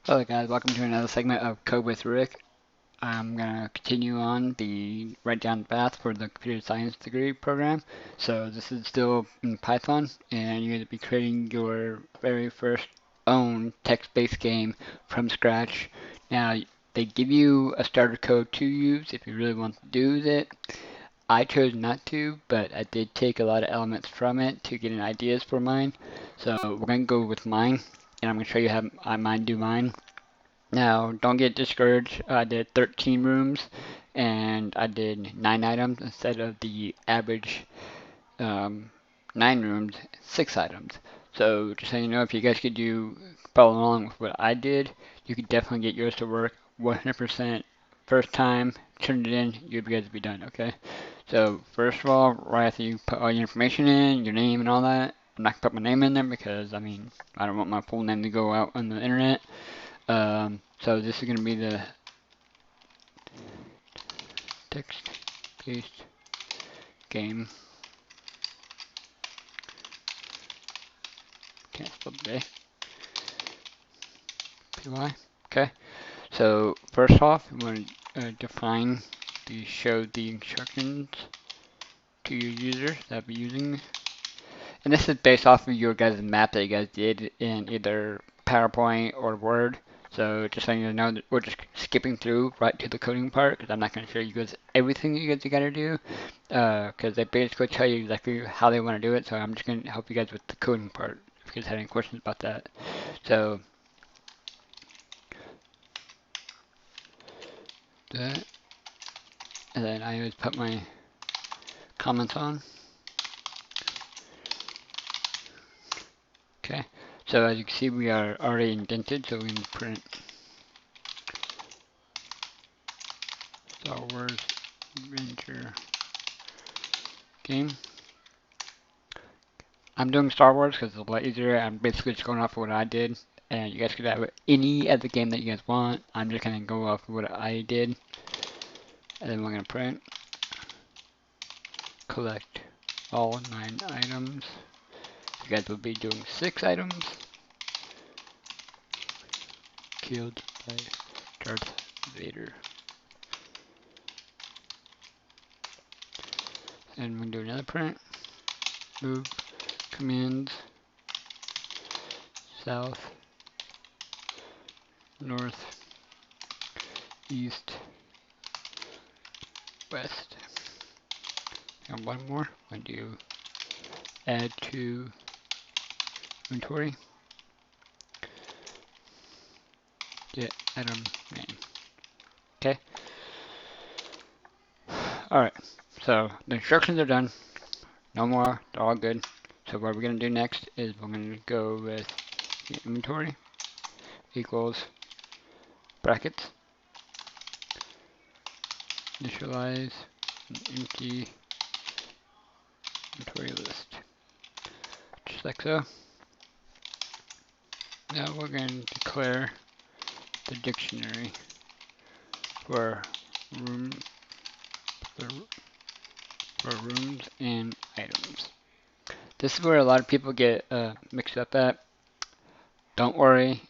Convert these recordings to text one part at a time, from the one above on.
Hello guys, welcome to another segment of Code with Rick. I'm going to continue on the Right Down the Path for the Computer Science degree program. So this is still in Python, and you're going to be creating your very first own text-based game from scratch. Now, they give you a starter code to use if you really want to do it. I chose not to, but I did take a lot of elements from it to get an ideas for mine. So we're going to go with mine, and I'm going to show you how mine do mine. Now, don't get discouraged. I did 13 rooms, and I did 9 items instead of the average 9 rooms, 6 items. So just so you know, if you guys could follow along with what I did, you could definitely get yours to work 100% first time. Turn it in, you guys will be done. Okay. So first of all, right after you put all your information in, your name and all that, I'm not gonna put my name in there because I mean I don't want my full name to go out on the internet. So this is going to be the text-based game. Can't spell today. PY. Okay. So first off, we want to define show the instructions to your users that be using. And this is based off of your guys' map that you guys did in either PowerPoint or Word. So just so you know, that we're just skipping through right to the coding part because I'm not going to show you guys everything you guys got to do because they basically tell you exactly how they want to do it. So I'm just going to help you guys with the coding part if you guys have any questions about that. So that, and then I always put my comments on. Okay, so as you can see, we are already indented, so we can print Star Wars Adventure game. I'm doing Star Wars because it's a lot easier. I'm basically just going off of what I did, and you guys could have any other game that you guys want. I'm just gonna go off of what I did, and then we're gonna print, collect all 9 items. You guys will be doing 6 items. Killed by Darth Vader. And we can do another print. Move commands south, north, east, west. And one more. When do you add to inventory? Get item name. Okay. Alright. So the instructions are done. No more. They're all good. So what we're going to do next is we're going to go with the inventory equals brackets, initialize an empty inventory list, just like so. Now we're going to declare the dictionary for room for rooms and items. This is where a lot of people get mixed up at. Don't worry,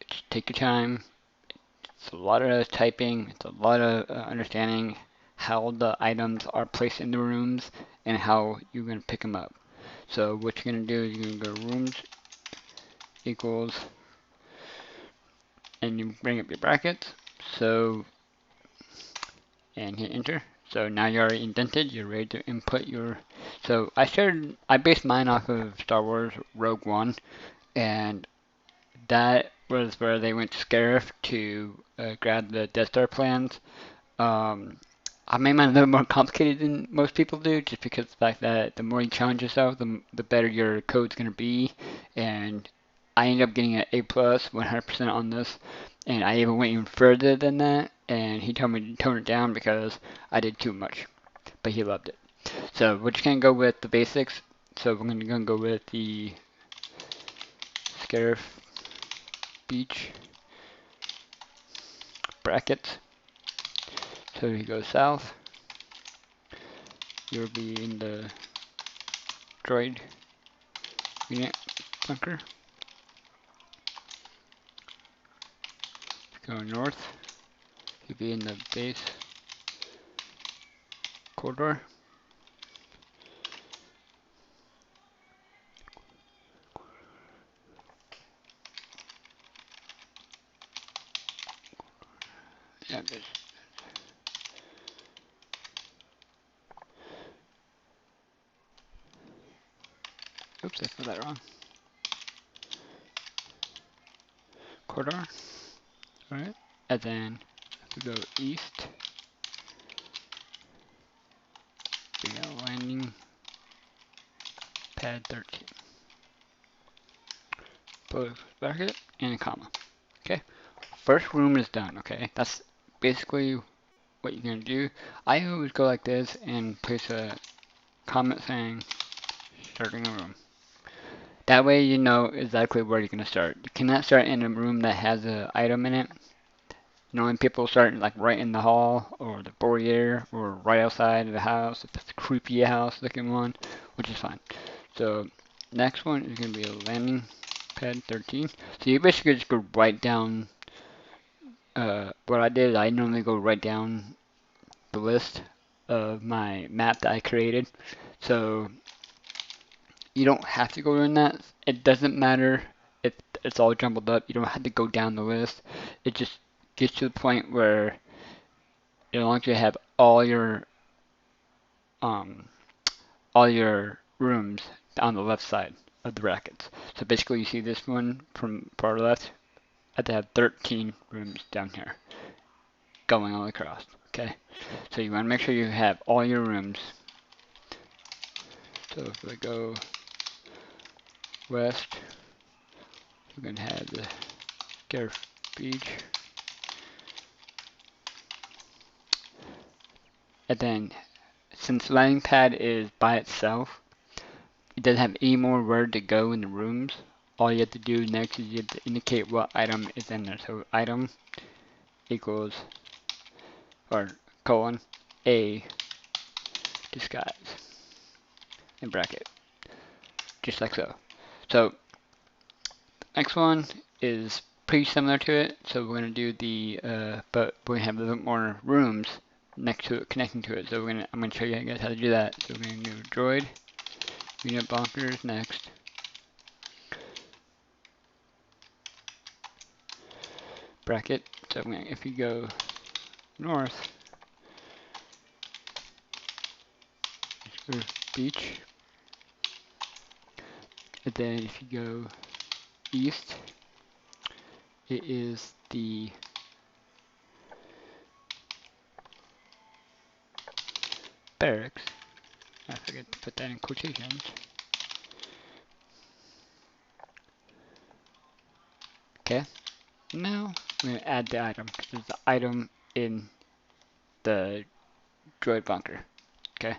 just take your time. It's a lot of typing, it's a lot of understanding how the items are placed in the rooms and how you're going to pick them up. So what you're going to do is you're going to go rooms equals, and you bring up your brackets. So, and hit enter. So now you're already indented, you're ready to input your, so I based mine off of Star Wars Rogue One, and that was where they went to Scarif to grab the Death Star plans. I made mine a little more complicated than most people do, just because of the fact that the more you challenge yourself, the better your code's going to be. And I ended up getting an A plus 100% on this, and I even went even further than that. And he told me to tone it down because I did too much, but he loved it. So we're just going to go with the basics. So we're going to go with the Scarif Beach brackets. So if you go south, you'll be in the droid unit bunker. go north. You'll be in the base corridor. Yeah, oops, I spelled that wrong. Corridor. Alright. And then if we go east, we got landing pad 13. Both bracket and a comma. Okay. First room is done, okay? That's basically what you're gonna do. I always go like this and place a comment saying starting a room. That way you know exactly where you're gonna start. You cannot start in a room that has an item in it. Normally people start like right in the hall or the foyer or right outside of the house if it's a creepy house looking one, which is fine. So next one is gonna be a landing pad 13. So you basically just go right down. What I did, I normally go right down the list of my map that I created. So you don't have to go in that. It doesn't matter if it's all jumbled up. You don't have to go down the list. It just gets to the point where as long as you have um all your rooms on the left side of the brackets. So basically you see this one from far left. I have to have 13 rooms down here going all across. Okay. So you want to make sure you have all your rooms. So if we go west, we're going to have the Gareth Beach. And then, since landing pad is by itself, it doesn't have any more where to go in the rooms. All you have to do next is you have to indicate what item is in there. So item equals, or colon, A disguise in bracket, just like so. So next one is pretty similar to it. So we're gonna do the, but we're gonna have a little bit more rooms next to it, connecting to it. So I'm gonna show you guys how to do that. So we're gonna do droid, unit bunkers next. Bracket. So if you go north, beach. And then if you go east, it is the barracks. I forget to put that in quotations. Okay. Now I'm going to add the item because there's the item in the droid bunker. Okay.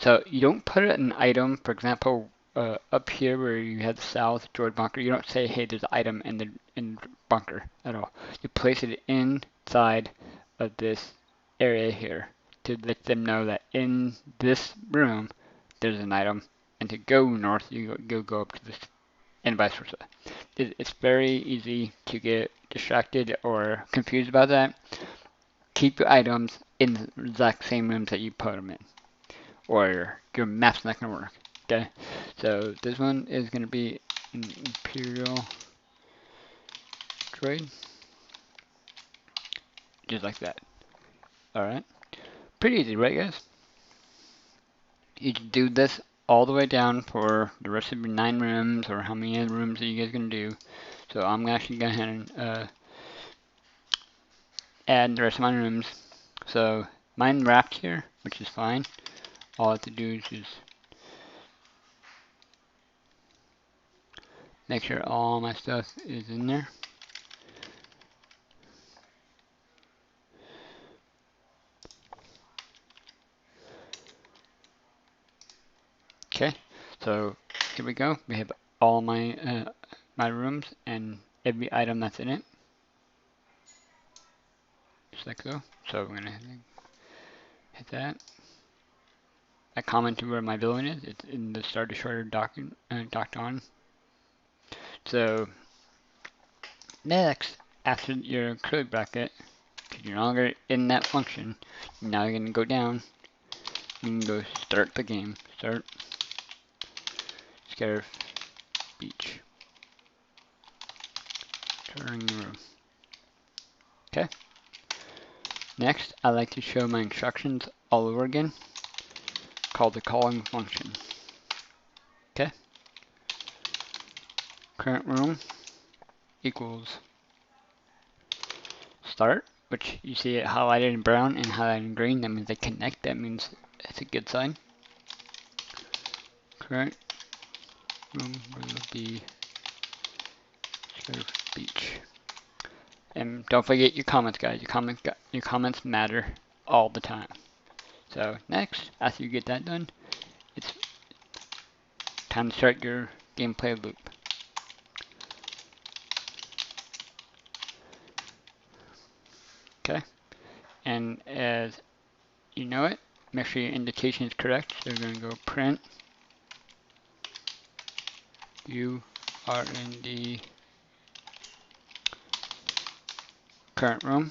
So you don't put it in item, for example, up here where you have the south droid bunker, you don't say, hey, there's an item in the bunker at all. You place it inside of this area here to let them know that in this room there's an item, and to go north you go up to this, and vice versa. It's very easy to get distracted or confused about that. Keep your items in the exact same rooms that you put them in, or your map's not going to work. Okay, so this one is going to be an Imperial droid, just like that. Alright, pretty easy, right guys? You do this all the way down for the rest of your 9 rooms, or how many rooms that you guys going to do. So I'm actually going to go ahead and add the rest of my rooms. So mine wrapped here, which is fine. All I have to do is just make sure all my stuff is in there. Okay, so here we go. We have all my rooms and every item that's in it, just like so. So we're gonna hit that. I commented where my building is. It's in the Star Destroyer docked on. So next after your curly bracket, because you're no longer in that function, now you're going to go down. You can go start the game. Start Scarif Beach. Starting the room. Okay. Next, I like to show my instructions all over again, called the calling function. Okay. Current room equals start, which you see it highlighted in brown and highlighted in green. That means they connect. That means it's a good sign. Current room will be Surf Beach. And don't forget your comments, guys. Your comments matter all the time. So next, after you get that done, it's time to start your gameplay loop. Okay, and as you know it, make sure your indication is correct. So we're going to go print. You are in the current room.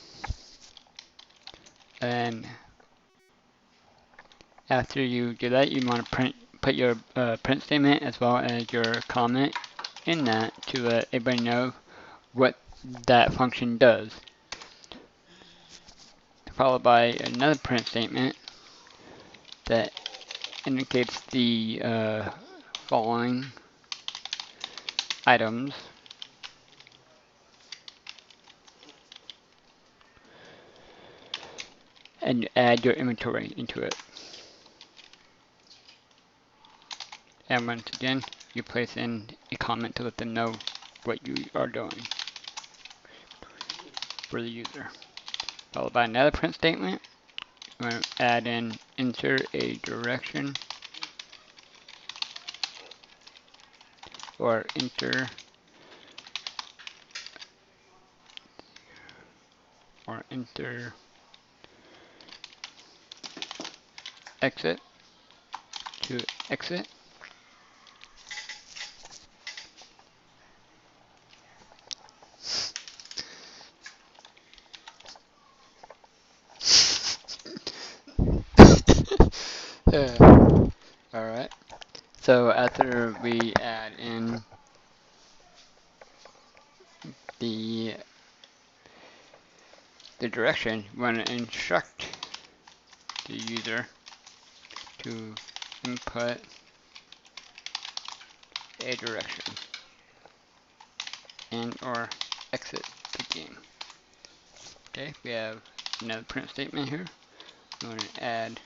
And after you do that, you want to put your print statement as well as your comment in that to let everybody know what that function does. Followed by another print statement that indicates the following items. And add your inventory into it. And once again, you place in a comment to let them know what you are doing for the user. Followed by another print statement. You want to add in insert a direction or enter exit to exit. Alright. So after we add in the direction, we want to instruct the user to input a direction and or exit the game. Okay, we have another print statement here. We want to add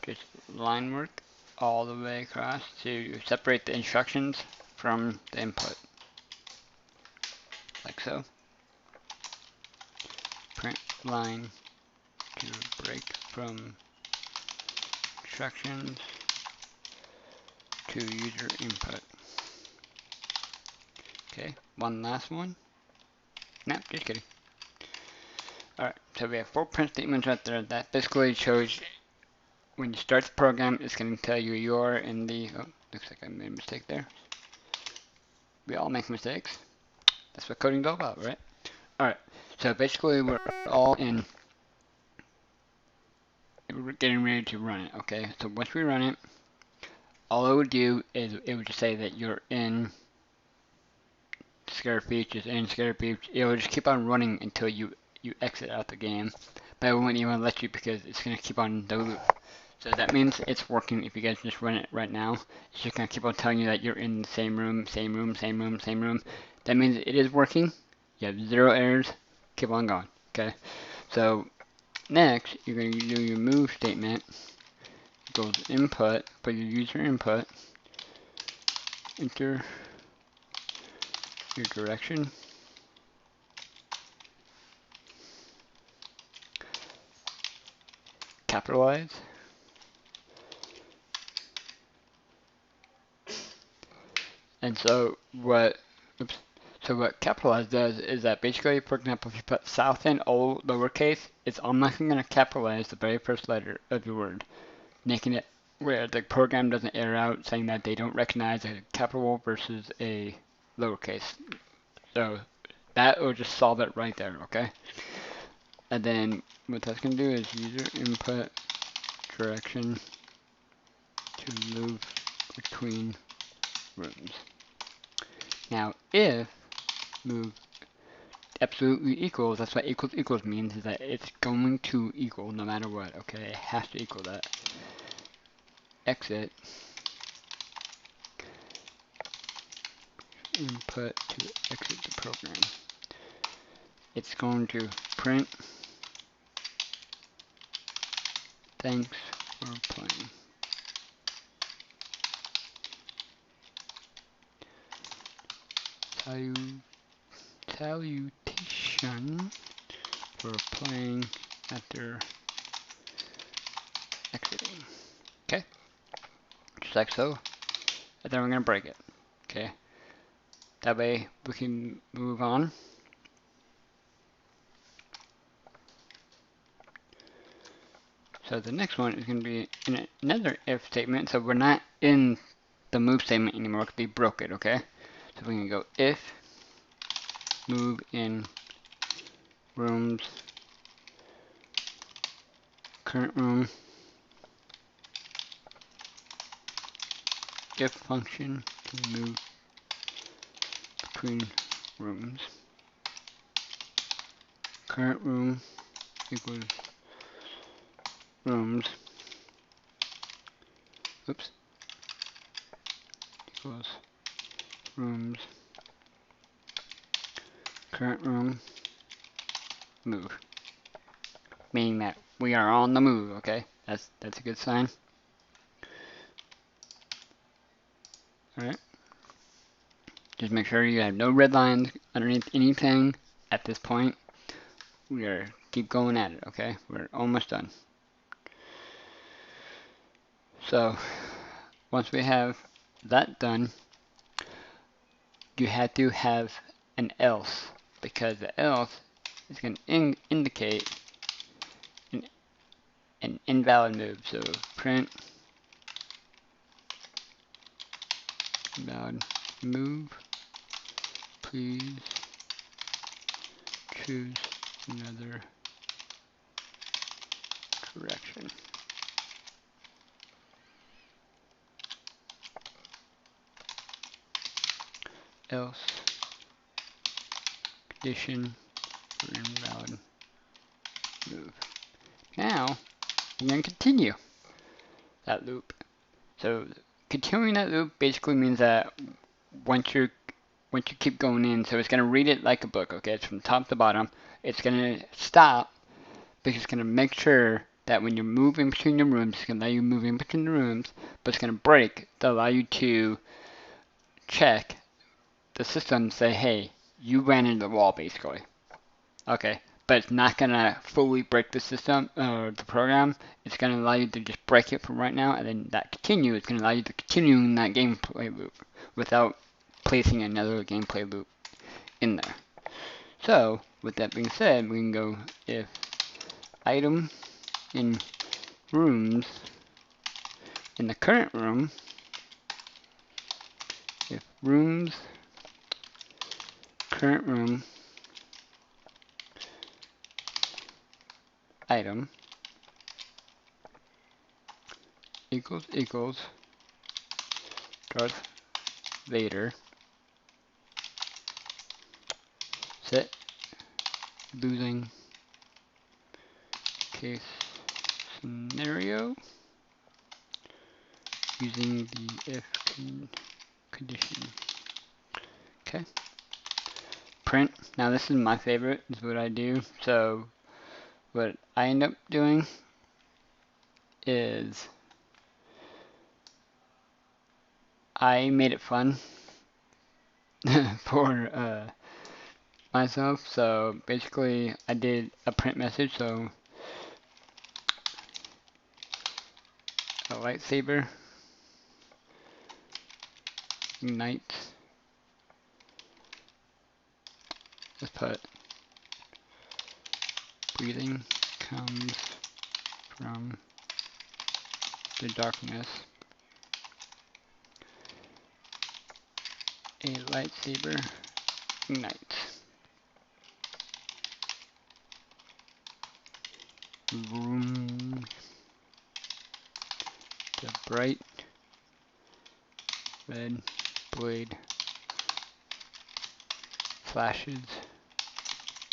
just line work all the way across to separate the instructions from the input, like so. Print line to break from instructions to user input. Okay, one last one. No, just kidding. Alright, so we have 4 print statements right there. That basically shows when you start the program, it's going to tell you you're in the, oh, looks like I made a mistake there. We all make mistakes. That's what coding's all about, right? Alright, so basically we're all in, we're getting ready to run it, okay? So once we run it, all it would do is it would just say that you're in Scarif Beach, is in Scarif Beach. It will just keep on running until you exit out the game. But it won't even let you because it's going to keep on the loop. So that means it's working. If you guys just run it right now, it's just going to keep on telling you that you're in the same room, same room, same room, same room. That means it is working. You have 0 errors. Keep on going. Okay. So next, you're going to do your move statement. It goes input, put your user input, enter your direction, capitalize, and so what capitalize does is that basically, for example, if you put south in all lowercase, it's automatically going to capitalize the very first letter of your word, making it where the program doesn't error out saying that they don't recognize a capital versus a lowercase. So that will just solve it right there, okay? And then what that's going to do is user input direction to move between rooms. Now if move absolutely equals, that's what equals equals means, is that it's going to equal no matter what, okay? It has to equal that. Exit input to exit the program. It's going to print thanks for playing. Salutation for playing after exiting. Okay, just like so. And then we're going to break it. Okay, that way we can move on. So the next one is going to be another if statement. So we're not in the move statement anymore because we broke it, okay? So we're going to go if move in rooms, current room, if function can move between rooms, current room equals rooms, oops, equals rooms, current room, move. Meaning that we are on the move, okay? That's a good sign. Alright. Just make sure you have no red lines underneath anything at this point. We are keep going at it, okay? We're almost done. So once we have that done, you have to have an else, because the else is going to indicate an invalid move. So print invalid move. Please choose another direction. Else condition for invalid move. Now I'm going to continue that loop. So continuing that loop basically means that once you keep going in, so it's going to read it like a book, okay? It's from top to bottom. It's going to stop because it's going to make sure that when you're moving between the rooms, it's going to allow you moving between the rooms, but it's going to break to allow you to check the system, say, hey, you ran into the wall, basically. Okay, but it's not going to fully break the system or the program. It's going to allow you to just break it from right now, and then that continue is going to allow you to continue in that gameplay loop without placing another gameplay loop in there. So, with that being said, we can go if item in rooms in the current room, if rooms current room item equals Darth Vader, set losing case scenario using the if condition. Okay. Print. Now this is my favorite. This is what I do. So what I end up doing is I made it fun for myself. So basically I did a print message. So a lightsaber ignites. Let's put breathing comes from the darkness. A lightsaber ignite. Room the bright red blade flashes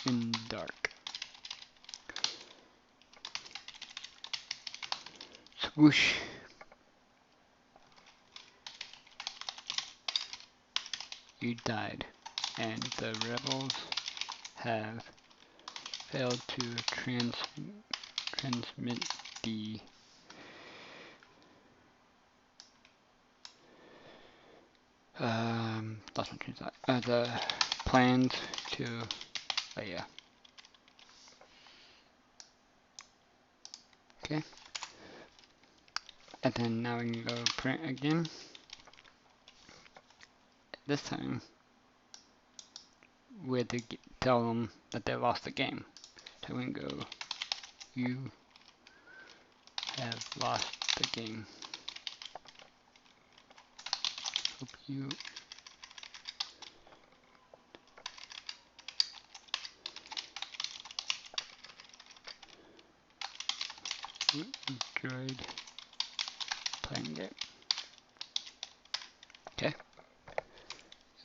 in dark. Swoosh. You died, and the rebels have failed to transmit the lost my train of thought. The plans to Leia. Okay. And then now we can go print again. This time we had to tell them that they lost the game. So we can go, you have lost the game. Hope you enjoyed playing it. Okay.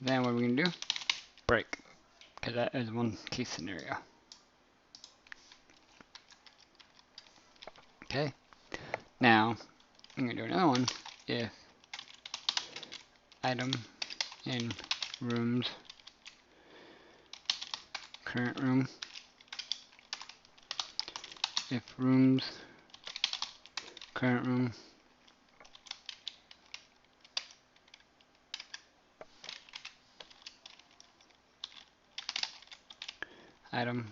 Then what are we gonna do? Break. Because that is one case scenario. Okay. Now I'm gonna do another one. If item in rooms, current room, if rooms, current room, item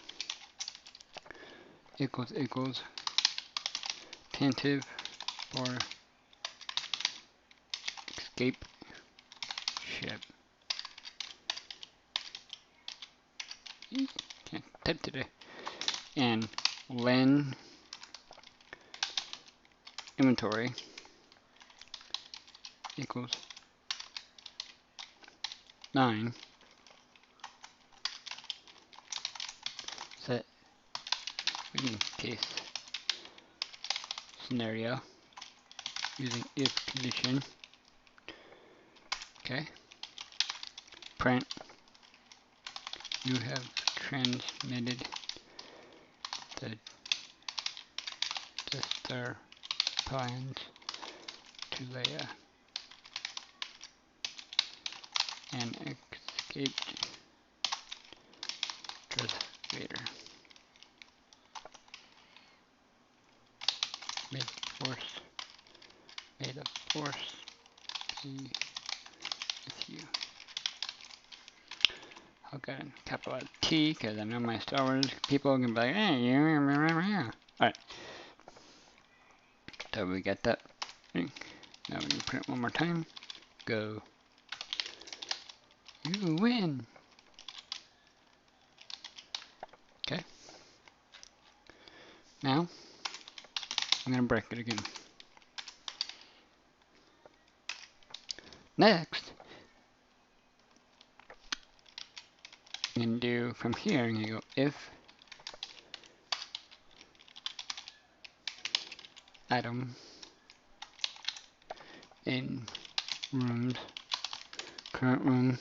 equals tentative for escape ship. Can't type today. And len inventory equals 9. Set in case scenario using if condition. Okay. Print. You have transmitted the Jester plans to Leia and escaped Darth Vader. May the Force be with you. I'll go and capital T because I know my Star Wars people can be like, hey, yeah. Alright. So we get that thing. Now we can print one more time. Go. You win. Okay. Now I'm gonna break it again. Next, you can do from here, and you go if item in rooms, current room,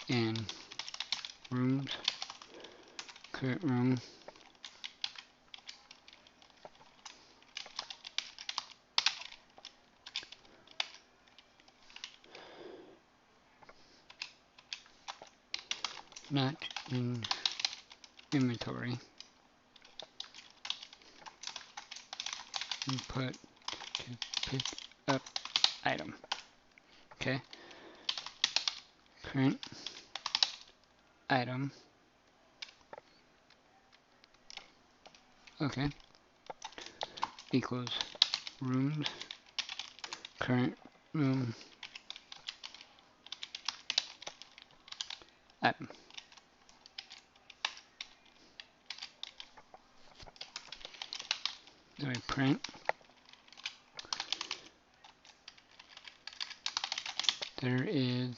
and rooms, current room, not in inventory, input to pick up item. Okay. Current item. Okay. Equals rooms, current room, item. Then we print There is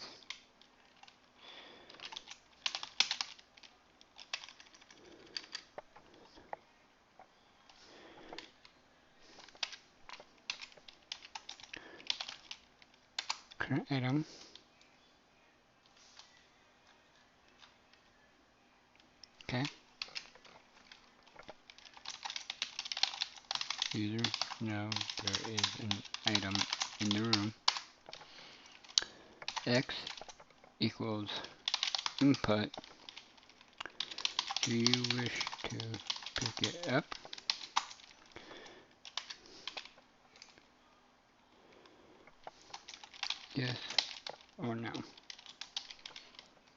current item. Okay. User, no, there is an item in the room. X equals input. Do you wish to pick it up? Yes or no.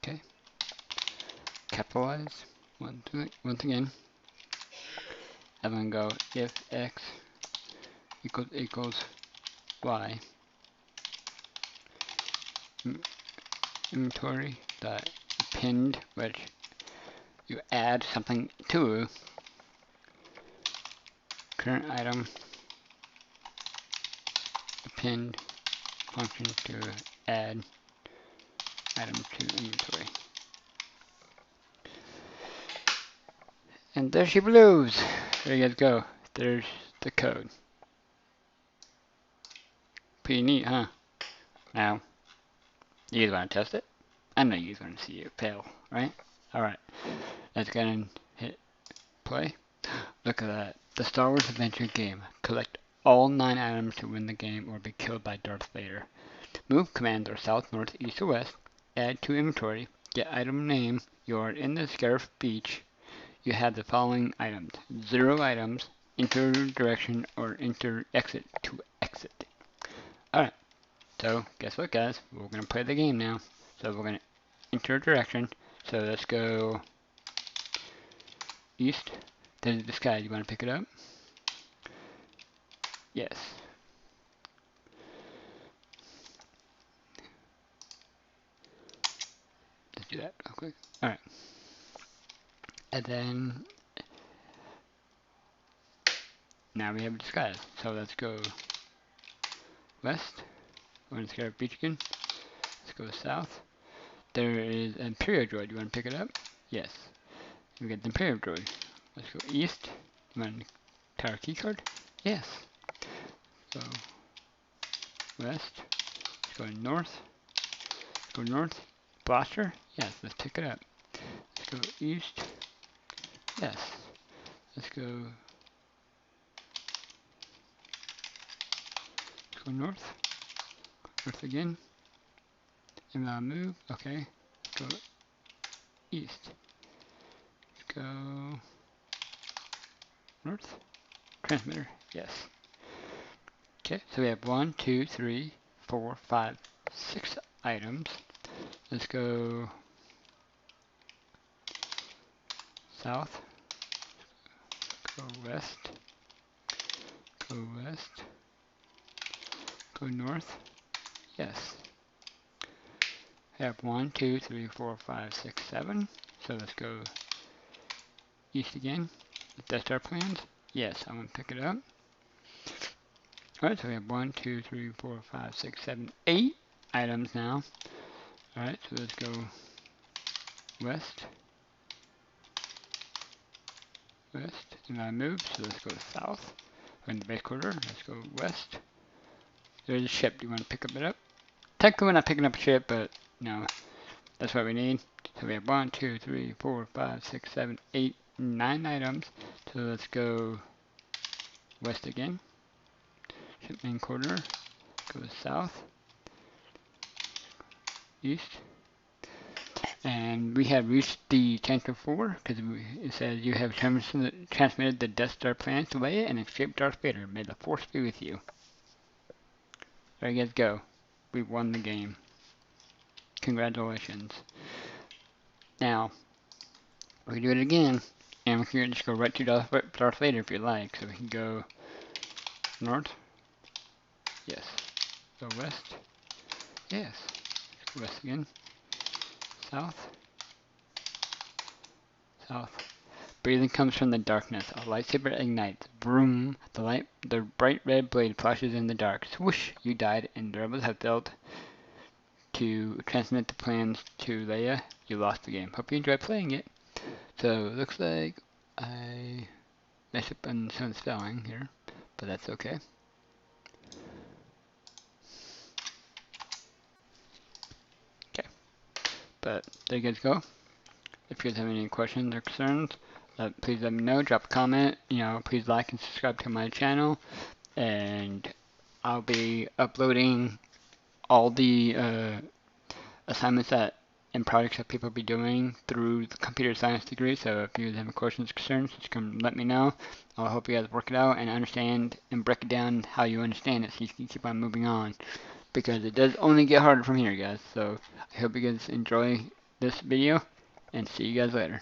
Okay. Capitalize. Once again. I'm going to go if X equals Y. Inventory dot pinned, which you add something to current item, pinned function to add item to inventory. And there she blows. There you guys go. There's the code. Pretty neat, huh? Now, you guys want to test it? I know you guys want to see it fail, right? Alright, let's go and hit play. Look at that. The Star Wars Adventure game. Collect all 9 items to win the game or be killed by Darth Vader. Move commands are south, north, east, or west. Add to inventory. Get item name. You are in the Scarif Beach. You have the following items. 0 items. Enter direction or enter exit to exit. Alright, so guess what guys? We're going to play the game now. So we're going to enter direction. So let's go east. There's this guy. You want to pick it up? Yes. Let's do that real quick. Alright. And then now we have disguise. So let's go west. We're going to Scarif Beach again. Let's go south. There is an Imperial droid. You want to pick it up? Yes. We get the Imperial droid. Let's go east. You want a tower keycard? Yes. So west. Let's go north. Let's go north. Blaster? Yes. Let's pick it up. Let's go east. Yes. Let's go north. North again. And now move. Okay. Let's go east. Let's go north. Transmitter. Yes. Okay, so we have 1, 2, 3, 4, 5, 6 items. Let's go south. Go west. Go west. Go north. Yes. I have 1, 2, 3, 4, 5, 6, 7. So let's go east again. That's our plans. Yes, I'm going to pick it up. Alright, so we have 1, 2, 3, 4, 5, 6, 7, 8 items now. Alright, so let's go west. West. And I move, so let's go south. We're in the base quarter. Let's go west. There's a ship. Do you want to pick up it up? Technically, we're not picking up a ship, but no, that's what we need. So we have 1, 2, 3, 4, 5, 6, 7, 8, 9 items. So let's go west again. Ship main quarter. Go south. East. And we have reached the Chancellor 4 because it says you have transmitted the Death Star plans to Leia and escaped Darth Vader. May the Force be with you. There you guys go. We won the game. Congratulations. Now, we can do it again, and we can just go right to Darth Vader if you like. So we can go north. Yes. Go west. Yes. West again. South. South. Breathing comes from the darkness. A lightsaber ignites. Vroom. The bright red blade flashes in the dark. Swoosh. You died, and the rebels have failed to transmit the plans to Leia, you lost the game. Hope you enjoy playing it. So it looks like I messed up on some spelling here, but that's okay. Okay, but there you guys go. If you guys have any questions or concerns, please let me know. Drop a comment. Please like and subscribe to my channel, and I'll be uploading all the assignments and projects that people be doing through the computer science degree. So if you guys have any questions or concerns, just come let me know. I'll help you guys work it out and understand and break it down how you understand it so you can keep on moving on. Because it does only get harder from here, guys. So I hope you guys enjoy this video and see you guys later.